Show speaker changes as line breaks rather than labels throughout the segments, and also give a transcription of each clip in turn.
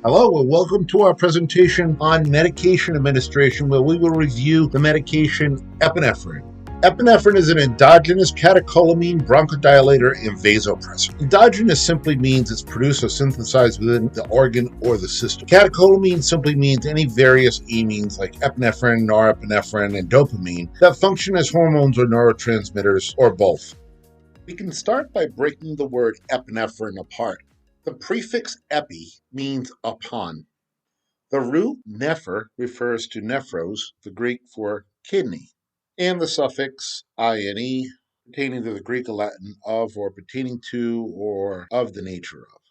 Hello and welcome to our presentation on medication administration, where we will review the medication epinephrine. Epinephrine is an endogenous catecholamine bronchodilator and vasopressor. Endogenous simply means it's produced or synthesized within the organ or the system. Catecholamine simply means any various amines like epinephrine, norepinephrine, and dopamine that function as hormones or neurotransmitters or both. We can start by breaking the word epinephrine apart. The prefix epi means upon. The root nepher refers to nephros, the Greek for kidney, and the suffix -ine, pertaining to the Greek or Latin of or pertaining to or of the nature of.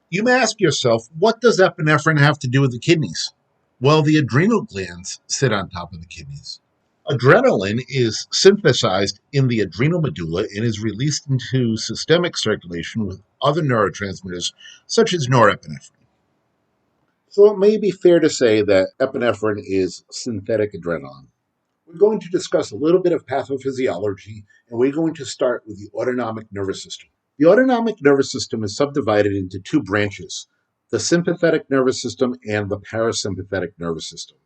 You may ask yourself, what does epinephrine have to do with the kidneys? Well, the adrenal glands sit on top of the kidneys. Adrenaline is synthesized in the adrenal medulla and is released into systemic circulation with other neurotransmitters such as norepinephrine. So it may be fair to say that epinephrine is synthetic adrenaline. We're going to discuss a little bit of pathophysiology, and we're going to start with the autonomic nervous system. The autonomic nervous system is subdivided into two branches, the sympathetic nervous system and the parasympathetic nervous system.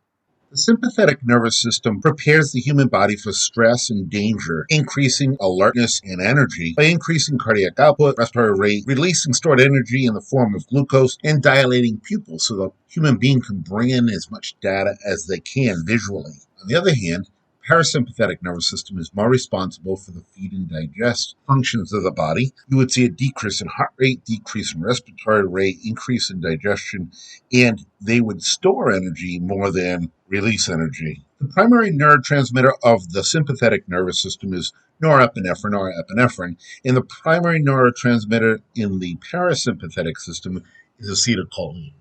The sympathetic nervous system prepares the human body for stress and danger, increasing alertness and energy by increasing cardiac output, respiratory rate, releasing stored energy in the form of glucose, and dilating pupils so the human being can bring in as much data as they can visually. On the other hand, parasympathetic nervous system is more responsible for the feed and digest functions of the body. You would see a decrease in heart rate, decrease in respiratory rate, increase in digestion, and they would store energy more than release energy. The primary neurotransmitter of the sympathetic nervous system is norepinephrine or epinephrine, and the primary neurotransmitter in the parasympathetic system is acetylcholine.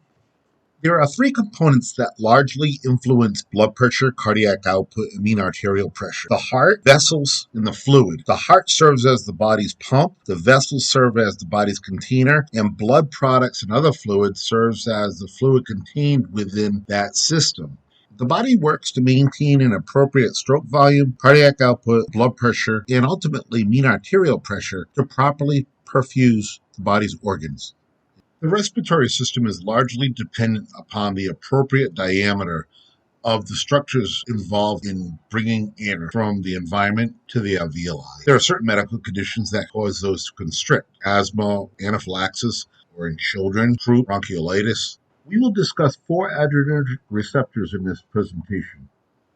There are three components that largely influence blood pressure, cardiac output, and mean arterial pressure. The heart, vessels, and the fluid. The heart serves as the body's pump, the vessels serve as the body's container, and blood products and other fluids serves as the fluid contained within that system. The body works to maintain an appropriate stroke volume, cardiac output, blood pressure, and ultimately mean arterial pressure to properly perfuse the body's organs. The respiratory system is largely dependent upon the appropriate diameter of the structures involved in bringing air from the environment to the alveoli. There are certain medical conditions that cause those to constrict: asthma, anaphylaxis, or in children, croup, bronchiolitis. We will discuss four adrenergic receptors in this presentation: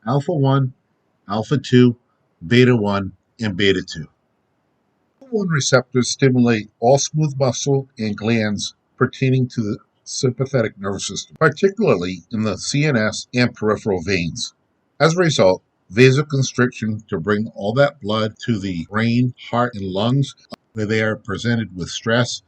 alpha-1, alpha-2, beta-1, and beta-2. Alpha-1 receptors stimulate all smooth muscle and glands pertaining to the sympathetic nervous system, particularly in the CNS and peripheral veins. As a result, vasoconstriction to bring all that blood to the brain, heart, and lungs, where they are presented with stress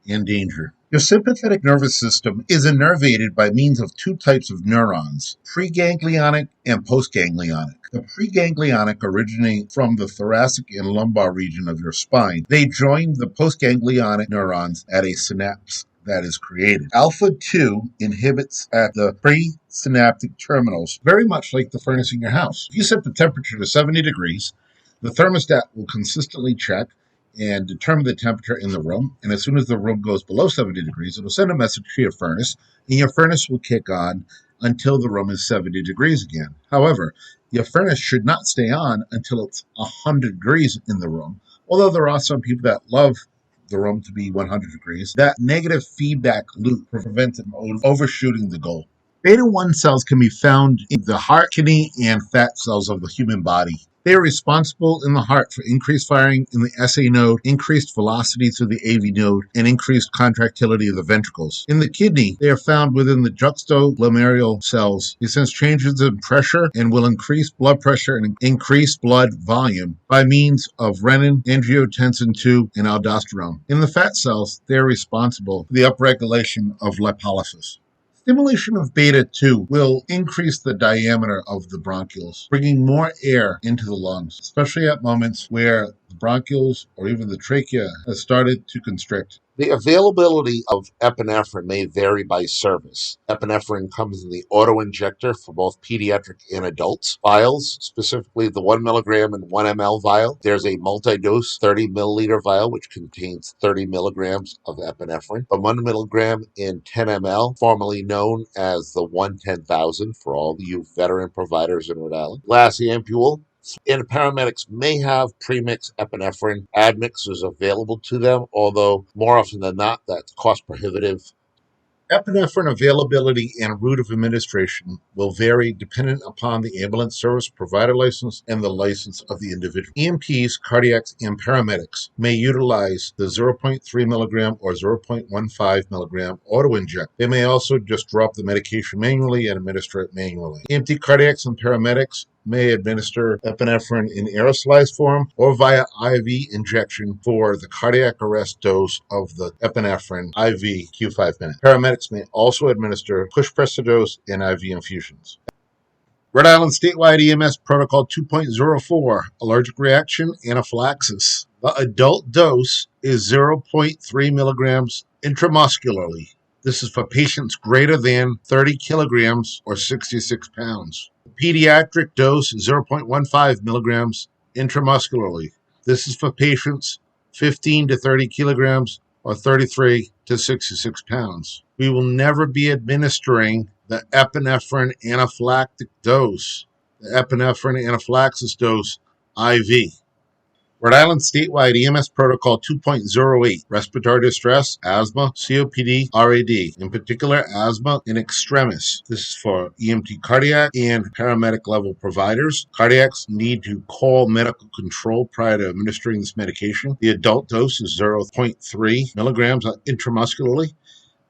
and danger. Your sympathetic nervous system is innervated by means of two types of neurons, preganglionic and postganglionic. The preganglionic originate from the thoracic and lumbar region of your spine. They join the postganglionic neurons at a synapse that is created. Alpha-2 inhibits at the presynaptic terminals, very much like the furnace in your house. If you set the temperature to 70 degrees, the thermostat will consistently check and determine the temperature in the room, and as soon as the room goes below 70 degrees, it'll send a message to your furnace, and your furnace will kick on until the room is 70 degrees again. However, your furnace should not stay on until it's 100 degrees in the room, although there are some people that love the room to be 100 degrees. That negative feedback loop prevents it from overshooting the goal. Beta-1 cells can be found in the heart, kidney, and fat cells of the human body. They are responsible in the heart for increased firing in the SA node, increased velocity through the AV node, and increased contractility of the ventricles. In the kidney, they are found within the juxtaglomerular cells. They sense changes in pressure and will increase blood pressure and increase blood volume by means of renin, angiotensin II, and aldosterone. In the fat cells, they are responsible for the upregulation of lipolysis. Stimulation of beta-2 will increase the diameter of the bronchioles, bringing more air into the lungs, especially at moments where the bronchioles, or even the trachea has started to constrict. The availability of epinephrine may vary by service. Epinephrine comes in the auto-injector for both pediatric and adults. Vials, specifically the 1 milligram and 1 ml vial. There's a multi-dose 30 milliliter vial, which contains 30 milligrams of epinephrine. The 1 milligram and 10 ml, formerly known as the 1/10,000 for all you veteran providers in Rhode Island. Glass ampule. And paramedics may have premixed epinephrine admixtures available to them, although more often than not, that's cost prohibitive. Epinephrine availability and route of administration will vary dependent upon the ambulance service provider license and the license of the individual. EMTs, cardiacs, and paramedics may utilize the 0.3 milligram or 0.15 milligram auto-inject. They may also just drop the medication manually and administer it manually. EMT cardiacs and paramedics may administer epinephrine in aerosolized form or via IV injection for the cardiac arrest dose of the epinephrine IV Q5 minutes. Paramedics may also administer push-pressor dose and IV infusions. Rhode Island Statewide EMS Protocol 2.04, allergic reaction, anaphylaxis. The adult dose is 0.3 milligrams intramuscularly. This is for patients greater than 30 kilograms or 66 pounds. The pediatric dose is 0.15 milligrams intramuscularly. This is for patients 15 to 30 kilograms or 33 to 66 pounds. We will never be administering the epinephrine anaphylactic dose, the epinephrine anaphylaxis dose IV. Rhode Island Statewide EMS Protocol 2.08, respiratory distress, asthma, COPD, RAD, in particular asthma in extremis. This is for EMT cardiac and paramedic level providers. Cardiacs need to call medical control prior to administering this medication. The adult dose is 0.3 milligrams intramuscularly.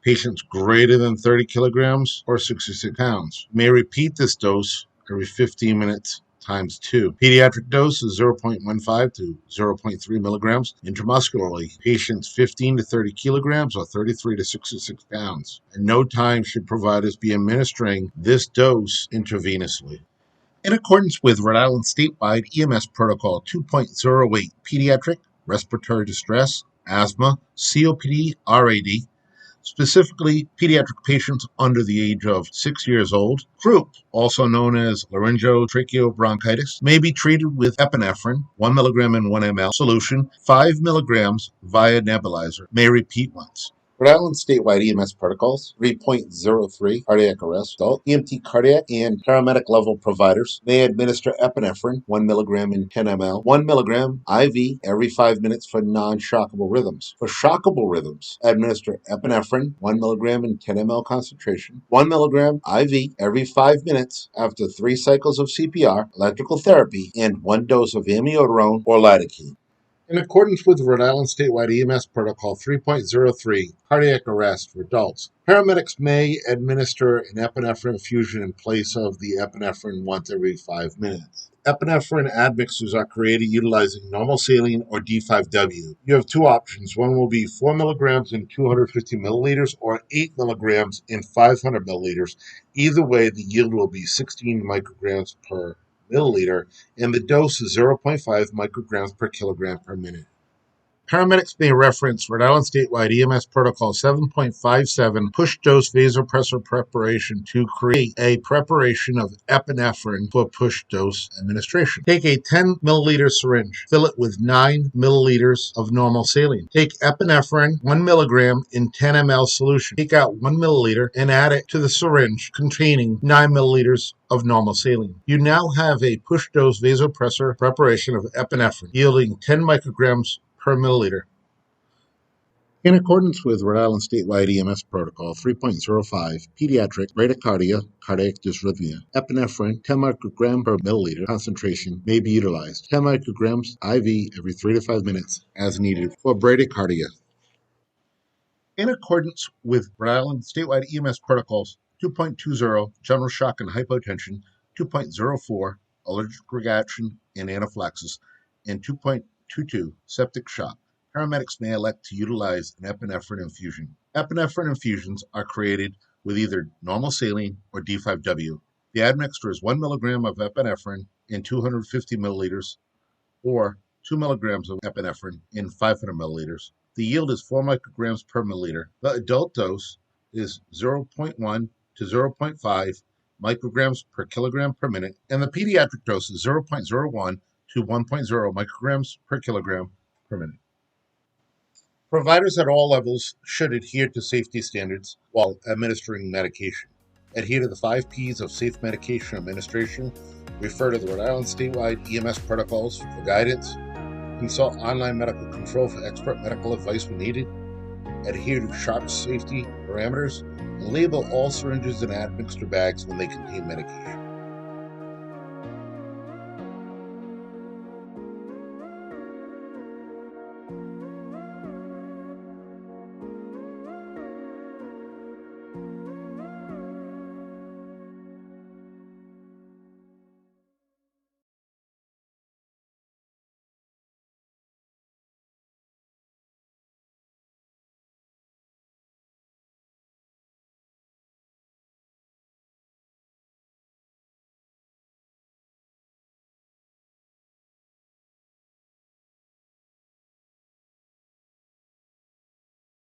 Patients greater than 30 kilograms or 66 pounds may repeat this dose every 15 minutes times 2. Pediatric dose is 0.15 to 0.3 milligrams intramuscularly. Patients 15 to 30 kilograms or 33 to 66 pounds. At no time should providers be administering this dose intravenously. In accordance with Rhode Island Statewide EMS Protocol 2.08, pediatric, respiratory distress, asthma, COPD, RAD, specifically pediatric patients under the age of 6 years old. Croup, also known as laryngotracheobronchitis, may be treated with epinephrine, 1 milligram in 1 ml solution, 5 milligrams via nebulizer. May repeat once. Rhode Island Statewide EMS Protocols 3.03 Cardiac Arrest Adult EMT cardiac and paramedic level providers may administer epinephrine 1 milligram in 10 ml 1 milligram IV every 5 minutes for non-shockable rhythms. For shockable rhythms, administer epinephrine 1 milligram in 10 ml concentration 1 milligram IV every 5 minutes after 3 cycles of CPR, electrical therapy, and 1 dose of amiodarone or lidocaine. In accordance with Rhode Island Statewide EMS Protocol 3.03, cardiac arrest for adults, paramedics may administer an epinephrine infusion in place of the epinephrine once every 5 minutes. Epinephrine admixtures are created utilizing normal saline or D5W. You have 2 options. One will be 4 milligrams in 250 milliliters or 8 milligrams in 500 milliliters. Either way, the yield will be 16 micrograms per milliliter, and the dose is 0.5 micrograms per kilogram per minute. Paramedics may reference Rhode Island Statewide EMS Protocol 7.57 push-dose vasopressor preparation to create a preparation of epinephrine for push-dose administration. Take a 10 milliliter syringe, fill it with 9 milliliters of normal saline. Take epinephrine 1 milligram in 10 ml solution. Take out 1 milliliter and add it to the syringe containing 9 milliliters of normal saline. You now have a push-dose vasopressor preparation of epinephrine, yielding 10 micrograms per milliliter. In accordance with Rhode Island Statewide EMS Protocol 3.05, pediatric bradycardia, cardiac dysrhythmia, epinephrine 10 microgram per milliliter concentration may be utilized. 10 micrograms IV every 3 to 5 minutes as needed for bradycardia. In accordance with Rhode Island Statewide EMS Protocols 2.20, general shock and hypotension, 2.04, allergic reaction and anaphylaxis, and 2.22, septic shock, paramedics may elect to utilize an epinephrine infusion. Epinephrine infusions are created with either normal saline or D5W. The admixture is 1 milligram of epinephrine in 250 milliliters or 2 milligrams of epinephrine in 500 milliliters. The yield is 4 micrograms per milliliter. The adult dose is 0.1 to 0.5 micrograms per kilogram per minute, and the pediatric dose is 0.01 to 1.0 micrograms per kilogram per minute. Providers at all levels should adhere to safety standards while administering medication. Adhere to the 5 Ps of safe medication administration. Refer to the Rhode Island statewide EMS protocols for guidance. Consult online medical control for expert medical advice when needed. Adhere to sharp safety parameters. And label all syringes and admixture bags when they contain medication.